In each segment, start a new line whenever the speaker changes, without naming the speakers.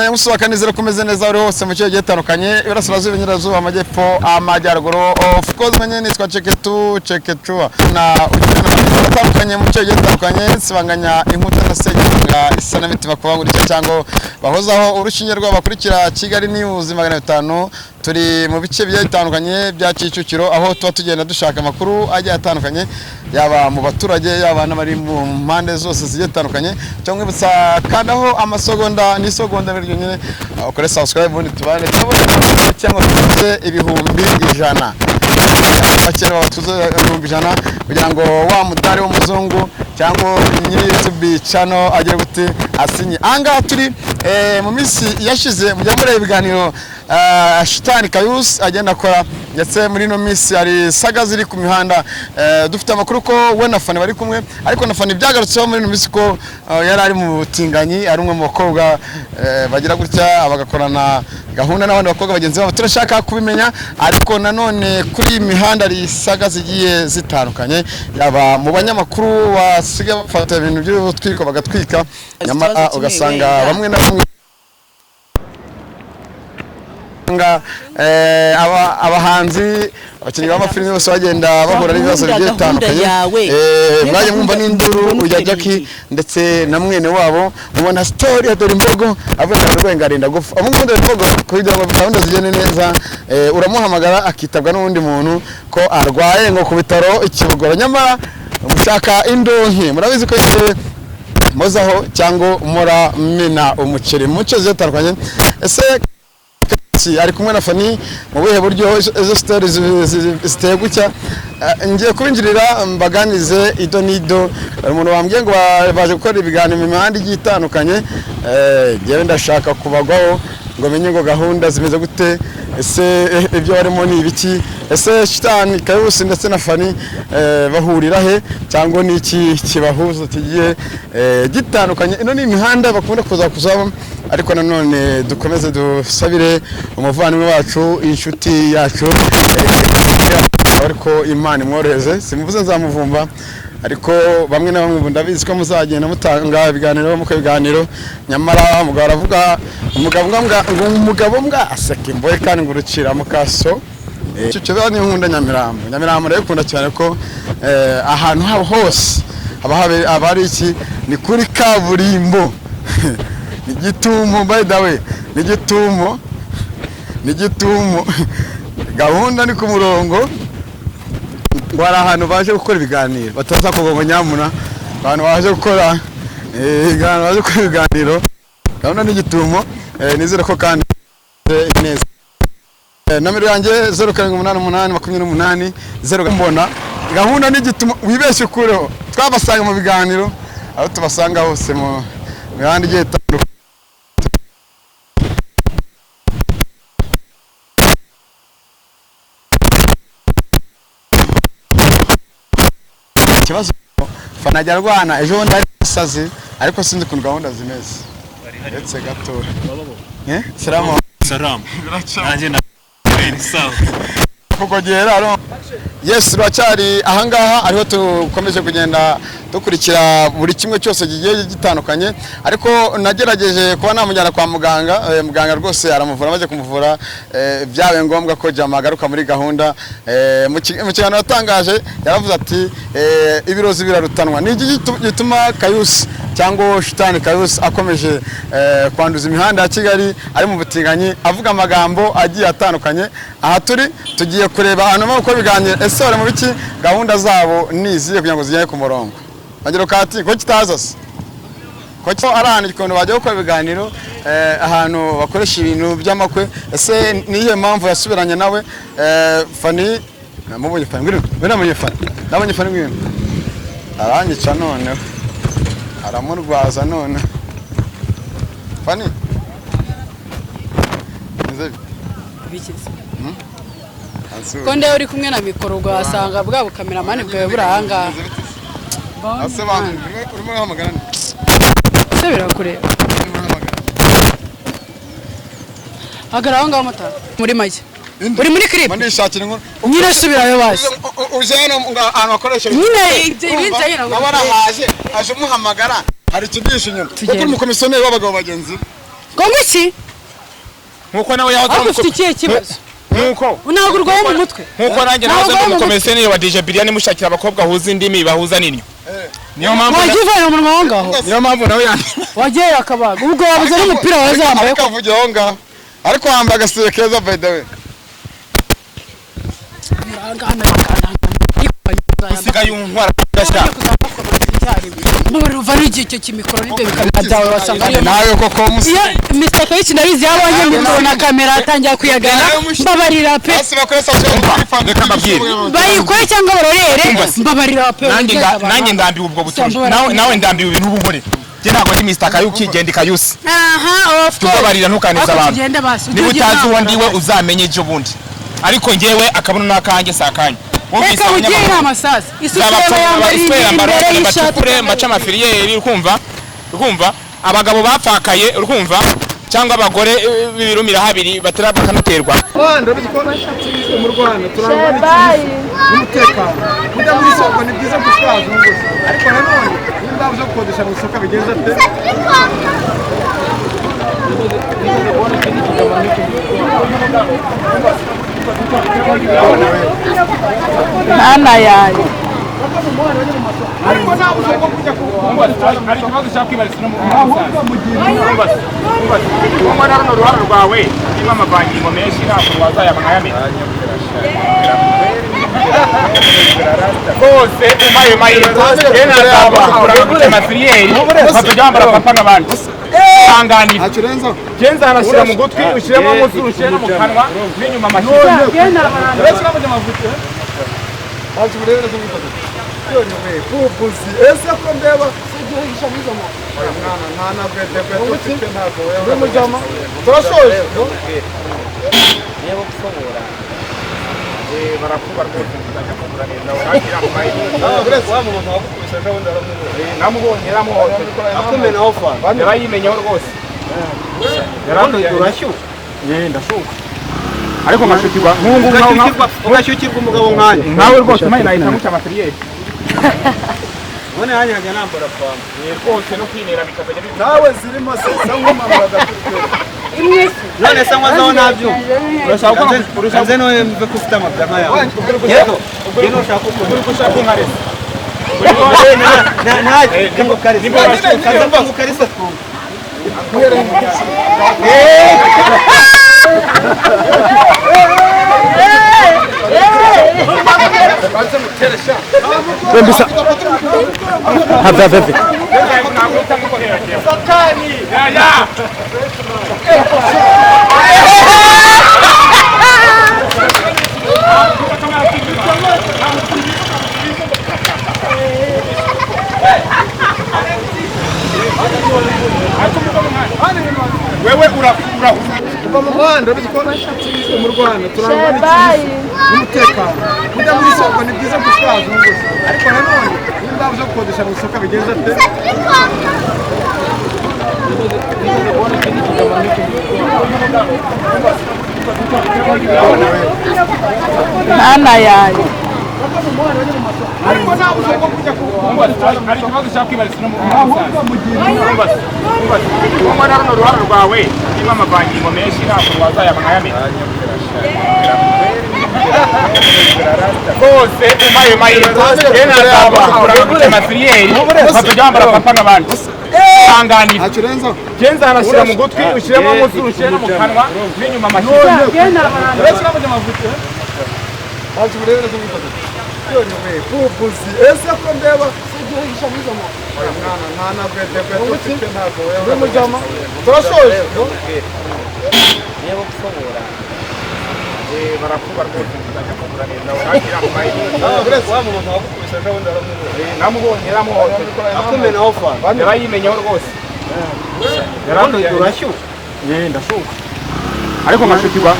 Musubaka nizera kumeze neza uri hose mu cyo gitandukanye Iburasirazuba Inyirazuba Amajyepfo Amajyaruguru of course menye nitwa Cheketua na utandukanye mu cyo gitandukanye sibanganya inkuta na segenga isana mitima kubangurira cyangwa bahozaho urushinge rw'abakurikira Kigali News 500 turi mu bice bitandukanye bya Kicukiro aho tuba tugenda dushaka makuru ajya atandukanye yaba mu baturage yaba n'abari mu mpande zose zitandukanye cyangwa ibutsa kandaho amasogonda n'isogonda nyine ukore subscribe ubundi tubane cyangwa tuze ibihumbi 100 bakera batuze ibihumbi 100 kugira ngo wa mutari w'umuzungu cyangwa nyiri YouTube channel agire gute asinye anga turi mu minsi yashize mujya muri ibiganiro Shitani Kayus agenda akora ndetse muri no minsi ari saga ziri ku mihanda dufite amakuru ko we na Fani bari kumwe ariko na Fani byagarutseho muri no minsi ko yari ari mu butinganyi ari umwe mu bakobwa bagira gutya abagakorana gahunda n'abandi bakobwa bagenzi babo turashaka kubimenya ariko nanone kuri imihanda ari saga zigiye zitandukanye yaba mu banyamakuru wasiga bafata ibintu by'utwiko bagatwika nyamara ugasanga bamwe na bamwe abahanzi abakinnyi b'amafilime bose bagenda bahura n'ibibazo bigiye bitandukanye mwaje mwumva n'induru ujya Jackie ndetse na mwene wabo mubona story ya Dorimbogo avuga ngo ngarinda gufa avuga ngo Dorimbogo kugira ngo gahunda zigene neza uramuhamagara akitabwa n'undi muntu ko arwaye ngo ku bitaro ikibugoro nyamara umushaka indonke murabizi ko mozaho cyangwa mura mina umuceri mucyo zitandukanye ese ari kumwe na Fani mu bihe buryo izo stories ziteye gutya ngiye kubinjirira mbaganize ido nido umuntu wambwiye ngo baje gukora ibiganiro mu mihanda igitandukanye ngiye ndashaka kubagwaho ngo menye ngo gahunda zimeze gute ese ibyo barimo ni ibiki ese Shitani Kayus ndetse na Fani bahurira he cyangwa ni iki kibahuza kigiye gitandukanye ino ni imihanda bakunda kuzamo ariko nanone dukomeze dusabire umuvandimwe wacu inshuti yacu ariko Imana imworoheze simuvuze nzamuvumba ariko bamwe na bamwe ndabizi ko muzagenda mutanga ibiganiro mu biganiro nyamara umugabo aravuga umugabo mbwa aseka imboye kandi ngurucira mukaso cyo bani nkunda Nyamirambo rero kunda cyane ko ahantu habo hose abari iki ni kuri kaburimbo ni Gitumo by the way ni Gitumo gahunda ni ku murongo ngwara ahantu baje gukora ibiganiro bataza kugongo nyamuna abantu baje gukora ibiganiro gahunda ni Gitumo nizere ko kandi neza nomero yanjye 0788 0 mbona gahunda ni Gitumo wibeshye kureho twabasanga mu biganiro aho tubasanga hose mu mihanda igiye itandukanye kibazo Fana ajya rwana ejo ndari sazi ariko sinzi kun gahunda zimeze ndetse gato salam nanjye na sawa kugogera yes rwacyari ahangaha ariho tukomeje kugenda dukurikira buri kimwe cyose gigiye gitandukanye ariko nagerageje kuba namujyana kwa muganga rwose aramuvura maze kumuvura byawe ngombwa ko jama garuka muri gahunda mu kiganiro yatangaje yaravuze ati ibirozi birarutanwa ni gituma Kayus cyangwa Shitani Kayus akomeje kwanduza imihanda ya Kigali ari mu butinganyi avuga amagambo agiye atandukanye aha turi tugiye kureba ahantu uko biganira ese bari mu biki gahunda zabo niziye kugira ngo zijye ku murongo bagero kati ko kitazase ko cyo arahana ikondo bajye gukora ibiganiro ahantu bakoresha ibintu by'amakwe ese niye mpamvu yasubiranye nawe Fani namubonye Fani ngwino Fani nabonye Fani ngwino arangica none aramurwaza none Fani
bikize konde uri kumwe na mikoro gwasanga bwa cameraman bwawe burahanga
ase bantu urimo hamagara
se birakureba agaraho ngaho mata muri make uri muri clip
ndishakira inkuru
nyine subirayo basi
uje hano ahantu bakoresha
nyine ibinjye nyine
abara haje umuhamagara hari kidisha inyuma kuko umukomisiyoneri w'abagabo bagenzi
Gongo iki?
Nkuko nawe yahoze
Ariko ufite ikihe kibazo?
Nkuko
Unagurwaho mu mutwe.
nkuko nanjye nahoze umukomisiyoneri wa DJ Biliane mushakira abakobwa huza indimi bahuza ninyo. Niyo mpamvu
wagivayo mu mwango aho.
Niyo mpamvu nawe yani.
Wagiye akabaga. Ubwo wabuze n'umupira wazambaye ko.
Kavugira aho ngaho. Ariko wambaye agasire keza by the way.
Usiga yuntwara gasha.
Uva n'iki cyo kimikoro n'ibyo bikamadawe wasanga ariyo
nawe koko musi.
Mistake y'iki narizi yabonye mikoro na kamera atangira kuyagana mbabarira pe.
Basi bakoresha cyane
Reka mbabwire.
Bayikore cyangwa barorere mbabarira pe.
Nanjye ndambiwe ubwo butuje. Nawe ndambiwe ibintu ubunkorera. Je ntabwo ndi mistake y'ukigenda ikayusi.
Aha of course.
Tubabarira ntukaneza abantu. Niba utazi uwo ndiwe uzamenye ejo bundi. Ariko njyewe akabuno nakanjye sakanye.
Reka ugiye inama sasa. Isukure yambaye
y'ishati maca amafiriyeri ukumva abagabo bapfakaye ukumva cyangwa abagore bibirumira habiri batera bakanaterwa.
Ndabizi ko mu Rwanda turangwa n'umutekano. Kujya muri soko ni byiza gushaka ngo. Ariko nanone nimba byo gukodesha mu soko bigenza te.
Nana yayo.
Ariko nawe ushaka kujya kumva ariko nawe ushaka kwibarisha no mu Rwanda. Umwana hano ruhara rwawe niba amavangingo menshi ntabwo wazayabona yamenye. Bose umaye yena azabakura amafiriyeri bakajyambara papa n'abandi. Angani.
Acurenza.
Genza anashira mu gutwi ushiremo muzu ushiremo mu kanwa n'inyuma amashyi.
Genda abantu.
Reka baje mavuta. Baje burera zo mufata. Yoni we pupuzi ese ko ndeba sigihisha mizo mo. Oya mwana bwete bwete ntabwo wewe. Mujama. Turashoje.
Niba gufobora
barakuba rwose kuzajya kugura neza urakira mu mayi.
Uretse wa muntu wakubise ejo bundi aramubonye.
Namubonye ramuhoze.
akumena ofa
Yarayimenyeho rwose.
yaranduye urashyuka
Ndashuka. Ariko nkashukirwa
ugashyukirwa umugabo nkanya
nkawe rwose mayi nahita muca amatiriyeri.
none hanyajya nambara fama
Rwose no kwinera bikazajya bivuga.
nawe zirimo se nk'umamara gatutwe.
none se nkwazaho ntabyo urashaka nze noye mve ko ufite amabya nk'ayawe yego ubwo ushaka
uri gushaka inkarese.
ntajye ngo karisa kaza ngo karisa twumva
Wewe urakura
Kuva mu Rwanda ndabizi ko mu Rwanda turangwa n'umutekano. Kujya muri soko ni byiza gushaka ngo. Ariko nanone nimba byo gukodesha mu soko bigenza te.
Nana yayo.
ariko nawe ushaka kujya kumva ariko nawe ushaka kwibarisha no mu Rwanda. Umwana hano ruhara rwawe niba amavangingo menshi ntabwo wazayabona yamenye. Bose umaye yena azabakura amafiriyeri bakajyambara papa n'abandi. Angani.
Acurenza.
Genza anashira mu gutwi ushiremo muzu ushiremo mu kanwa n'inyuma amashyi.
Genda abantu.
Reka baje mavuta. Baje burera zo mufata. Yoni we pupuzi ese ko ndeba sigihisha mizo mo. Oya mwana bwete bwete ntabwo wewe. Mujama. Turashoje.
niba gufobora
barakuba rwose kuzajya kugura neza urakira mu mayi.
Uretse wa muntu wakubise ejo bundi aramubonye.
Namubonye ramuhoze.
akumena ofa
Yarayimenyeho rwose.
yaranduye urashyuka
Ndashuka. Ariko nkashukirwa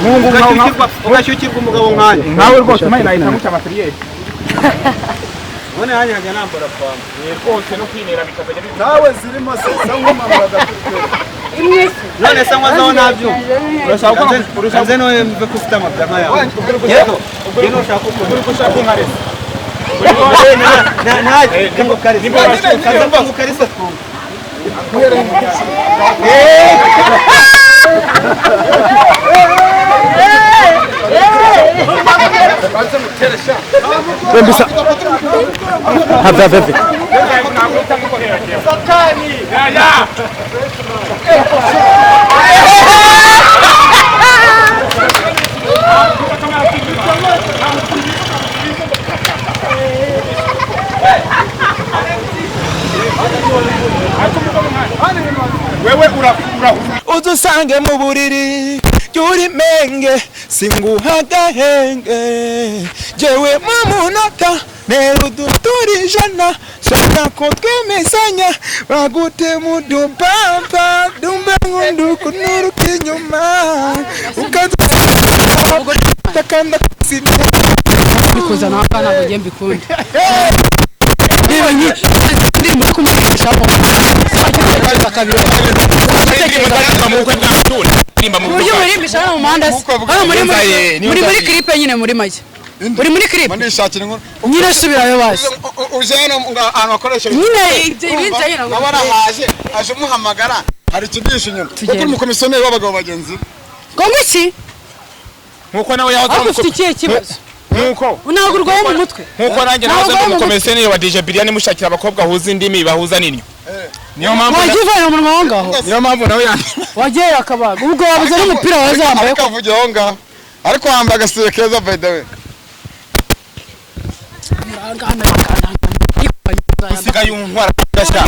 ugashyukirwa umugabo nkanya
nkawe rwose mayi nahita muca amatiriyeri.
none hanyajya nambara fama
Rwose no kwinera bikazajya bivuga.
nawe zirimo se nk'umamara gatutwe.
none se nkwazaho ntabyo urashaka nze noye mve ko ufite amabya nk'ayawe yego ubwo ushaka
uri gushaka inkarese.
ntajye ngo karisa kaza ngo karisa twumva
Wembisa. Have.
wewe
Udusange mu buriri yuri menge singuha gahenge jewe mu munota neruduturijana shaka ko twemezanya bagute mu dupampa dumbe ngunduku nuruka inyuma ukatakanda sinda
bikuza nawe kana ngo mbikunda niba ndi muri kumwisha mu kabiri uburyo murimbisha hano mu muhanda muri clip nyine muri make uri muri clip
ndishakira inkuru
nyine subirayo basi
uje hano ahantu bakoresha
nyine ibintu nyine
abana aje umuhamagara hari ikidisha inyuma kuko umukomisiyoneri w'abagabo bagenzi
ngo iki
nkuko nawe yahoze
ufite ikihe kibazo
nkuko
unagurwaho mu mutwe
nkuko nanjye nahoze umukomisiyoneri wa DJ Biliane mushakira abakobwa huza indimi bahuza ninyo niyo mpamvu
wagivana mu mwango aho
niyo mpamvu nawe
wagiye akabaga ubwo wabuze n'umupira wazambaye
ko avugira aho ngaho ariko wambaye agasire keza by the way
usigaye untwara gasha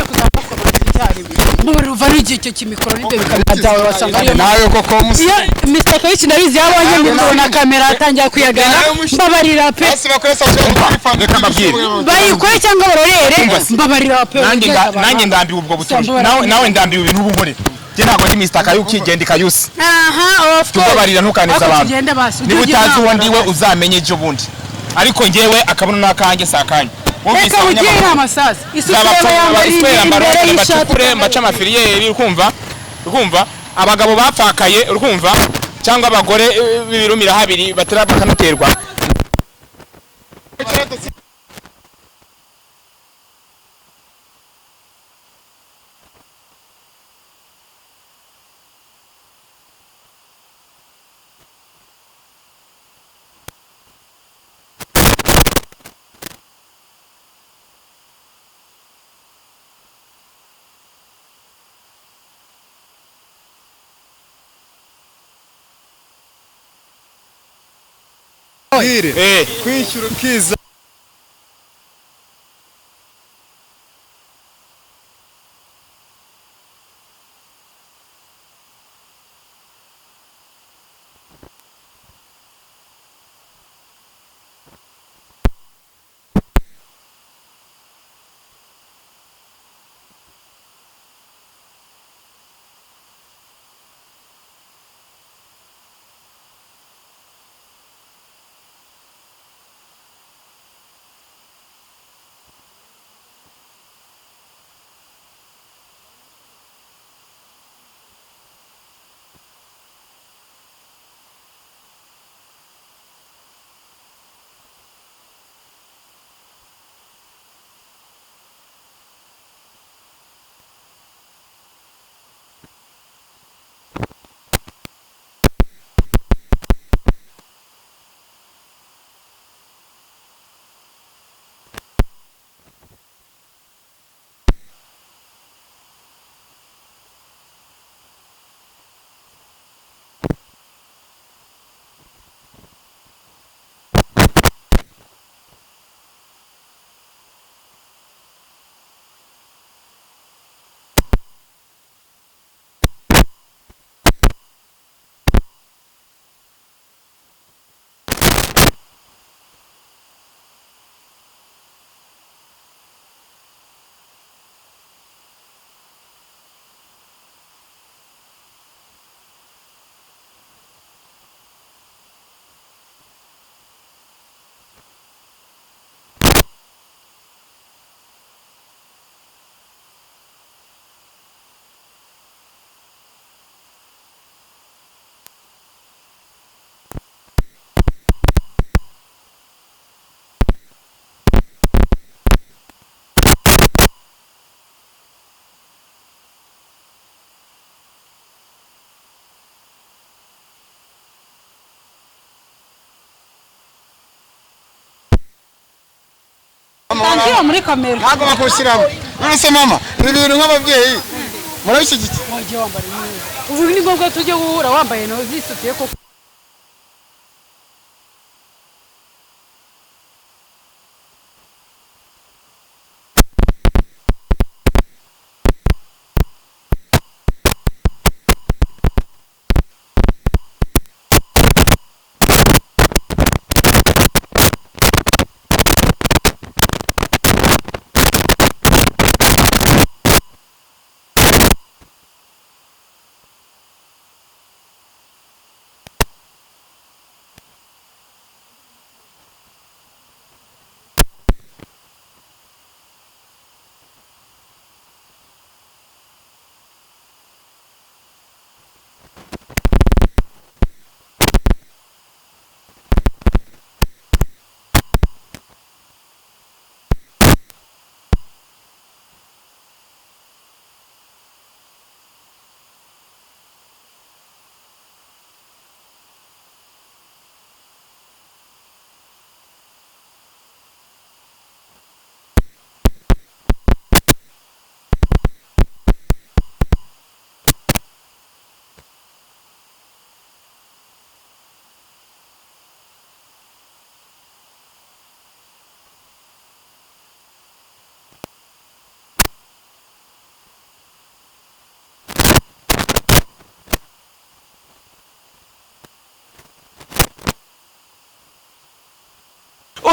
uva n'iki cyo kimikoro n'ibyo bikabyawe wasanga ariyo
nawe koko
iyo mistake y'ikinabizi yabonye mikoro na kamera atangira kuyagana mbabarira pe bayikore cyangwa barorere mbabarira pe
nanjye ndambiwe ubwo butunzi nawe ndambiwe ibintu ubunkorera je ntabwo ndi mistake y'ukigenda ikayusi
aha of course
tubabarira ntukaneza abantu niba utazi uwo ndiwe uzamenye ejo bundi ariko njyewe akabuno n'akanjye sakanye
reka ugiye inama sasa isukure yambariye imbere y'ishati
maca amafiriyeri urumva abagabo bapfakaye urumva cyangwa abagore b'ibirumira habiri batera bakanaterwa
kwishyura ukiza
Tangira muri kamera.
Ntabwo bakushyiramo. None se mama, ibi bintu nk'ababyeyi murabishyigikiye?
Wagiye wambara neza. Ubu ni ngombwa tujye guhura wambaye no zisutiye ko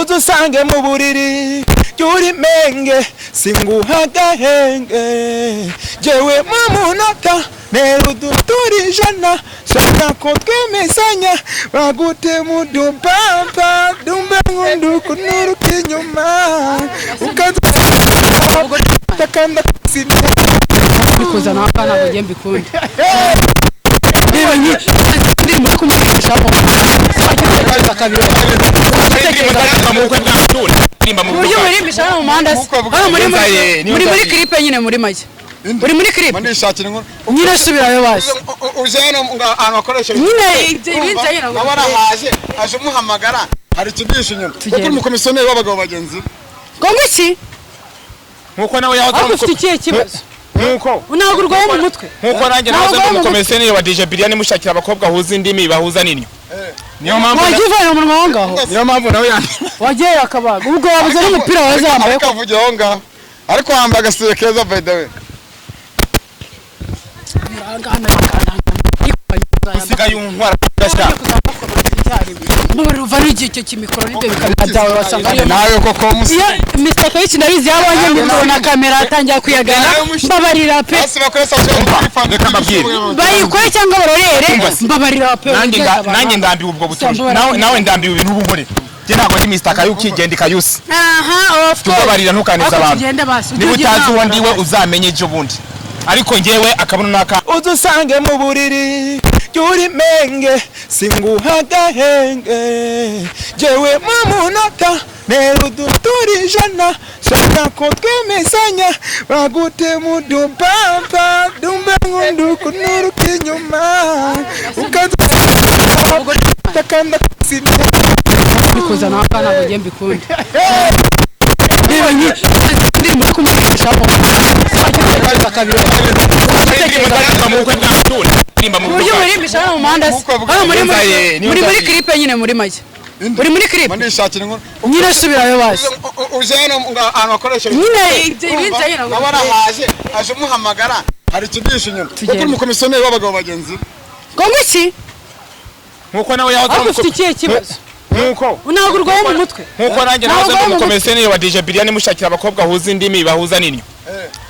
udusange mu buriri yuri menge singuha gahenge jewe mu munota nero duturijana shaka ko twemezanya bagute mu dupampa dumbe ngundu kunuru kinyuma ukatakanda sinda
bikoza n'akana bagiye mbikundi. Niba ndi muri kumugisha mo. Uyu muri mishana mu manda. Muri clip nyine muri make. Uri muri clip.
Mandi shakira inkuru.
Nyine subirayo basi.
Uje hano ahantu bakoresha.
Nyine ibinza nyine.
Abara haje umuhamagara. Hari kidisha inyuma. Kuko umukomisiyoneri w'abagabo bagenzi.
Kongo iki?
Nkuko nawe yaho
ufite ikihe kibazo?
Nuko
unagurwaye mu mutwe
nkuko nanjye nazo umukomisiyoneri wa DJ Biliane mushakira abakobwa huza indimi bahuza ninyo. Niyo mpamvu
wagivaye mu mwango ngaho.
Niyo mpamvu nawe yani.
Wagiye akabaga. Ubwo wabuze n'umupira wazambaye.
Akavuge aho ngaho. Ariko wambaye agasire keza by the way.
Usigaye untwara gasha.
Muri uva n'igike kimikoro n'ibyo bikabyawe wasanga ariyo.
Nawe koko musi.
Mr. Kayici nabizi yabonye ngo na kamera atangiye kuyagana. Mbabarira pe.
Basi bakoresha
reka mbabwire.
Bayikore cyangwa barorere. Mbabarira pe.
Nanjye ndambiwe ubwo butuje. Nawe ndambiwe ibintu ubungore. Je ntabwo ndi Mr. Kayuki genda Kayusi.
Aha, of course.
Tubabarira ntukaniza abantu. Niba utazi uwo ndiwe uzamenye ejo bundi. Ariko ngewe akabuno naka
udusange mu buriri yuri menge singuha gahenge jewe mu munota nero duturijana shaka ko twemezanya bagute mu dupampa dumbe ngundu kunuru kinyuma ukatakanda sinda
bikoza n'akana bagiye mbikundi. Niba ndi muri kumugisha mo. Uyu muri mishana mu manda. Muri clip nyine muri make. Uri muri clip.
Mandi shakira inkuru.
Nyine subirayo basi.
Uje hano ahantu bakoresha.
Nyine ibinza nyine.
Abara haje umuhamagara. Hari kidisha inyuma. Kuko umukomisiyoneri w'abagabo bagenzi.
Kongo iki?
Nkuko nawe yaho
ufite ikihe kibazo?
Nuko
unagurwaye mu mutwe.
Nkuko nanjye nazo umukomisiyoneri wa DJ Biliane mushakira abakobwa huza indimi bahuza ninyo.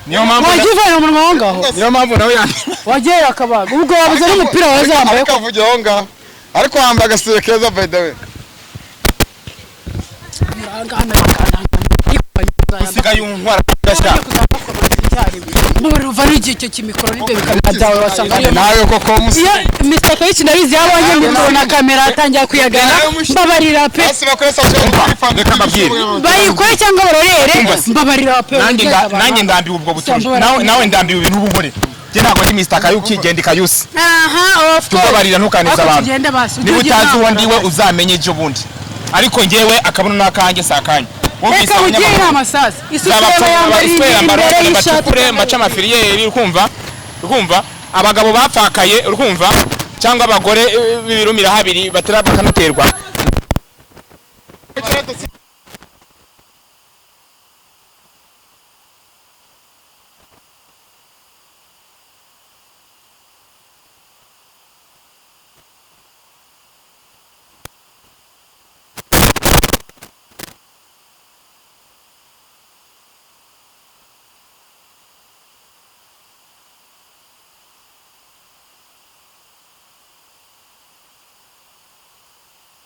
Niyo mpamvu
wagivaye mu mwango ngaho.
Niyo mpamvu nawe yani.
Wagiye akabaga. Ubwo wabuze n'umupira wazambaye.
Akavuge aho ngaho. Ariko wambaye agasire keza by the way.
Usigaye untwara gasha.
Muri uva n'igike kimikoro n'ibyo bikabyawe wasanga ariyo.
Nawe koko musi.
Mr. Kayici nabizi yabonye ngo na kamera atangiye kuyagana. Mbabarira pe.
Basi bakoresha
reka mbabwire.
Bayikore cyangwa barorere. Mbabarira pe.
Nanjye ndambiwe ubwo butuje. Nawe ndambiwe ibintu ubungore. Je ntabwo ndi Mr. Kayuki genda Kayusi.
Aha, of course.
Tubabarira ntukaniza abantu. Niba utazi uwo ndiwe uzamenye ejo bundi. Ariko ngewe akabuno nakanjye sakanye.
reka ugiye inama sasa isupure yambara
imbere mbaca amafiriyeri urumva abagabo bapfakaye urumva cyangwa abagore b'ibirumira habiri batera bakanaterwa